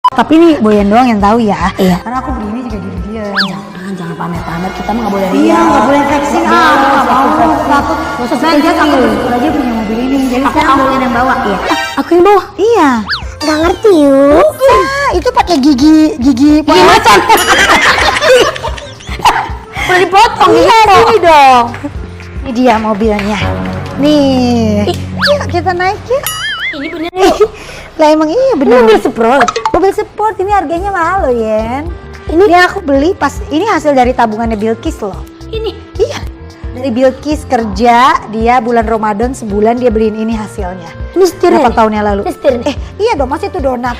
Tapi ini Boyan doang yang tahu ya. Iya. Karena aku beli ini juga dia. Jangan pamer-pamer, kita mah nggak boleh Iya, riak. nggak boleh flexing. Nggak Aku boleh nggak mau. flexing. Takut. Nggak usah Saya aja flexing. takut aja punya mobil ini. Jadi Tapi sekarang aku- Boyan yang bawa. Iya. Aku yang bawa. Iya. Nggak ngerti yuk. Itu pakai gigi Gigi macan. Boleh dipotong Iya, gitu. sini dong. Ini dia mobilnya. Nih. Yuk kita naik yuk. Ini bener ya. Lah emang iya Ini bener. mobil sport. Mobil sport ini harganya mahal loh, Yen. Ini dia aku beli pas ini hasil dari tabungannya Bilkis loh. Ini. Iya. Dari Bilkis kerja, dia bulan Ramadan sebulan dia beliin ini hasilnya. Ini setirnya. Berapa tahun yang lalu? Ini setirnya. Iya dong, masih itu donat.